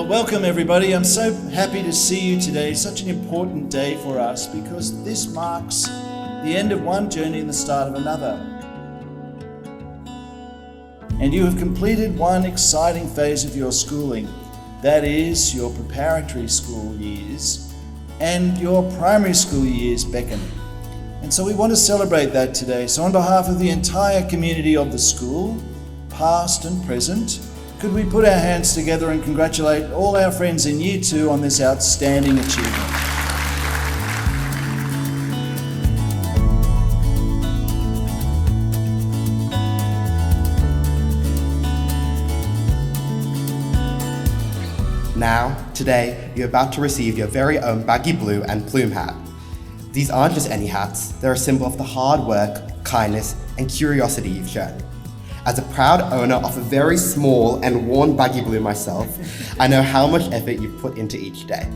Well, welcome everybody. I'm so happy to see you today. Such an important day for us because this marks the end of one journey and the start of another. And you have completed one exciting phase of your schooling. That is your preparatory school years and your primary school years beckon. And so we want to celebrate that today. So on behalf of the entire community of the school, past and present, could we put our hands together and congratulate all our friends in Year 2 on this outstanding achievement. Now, today, you're about to receive your very own baggy blue and plume hat. These aren't just any hats, they're a symbol of the hard work, kindness, and curiosity you've shown. As a proud owner of a very small and worn baggy blue myself, I know how much effort you've put into each day.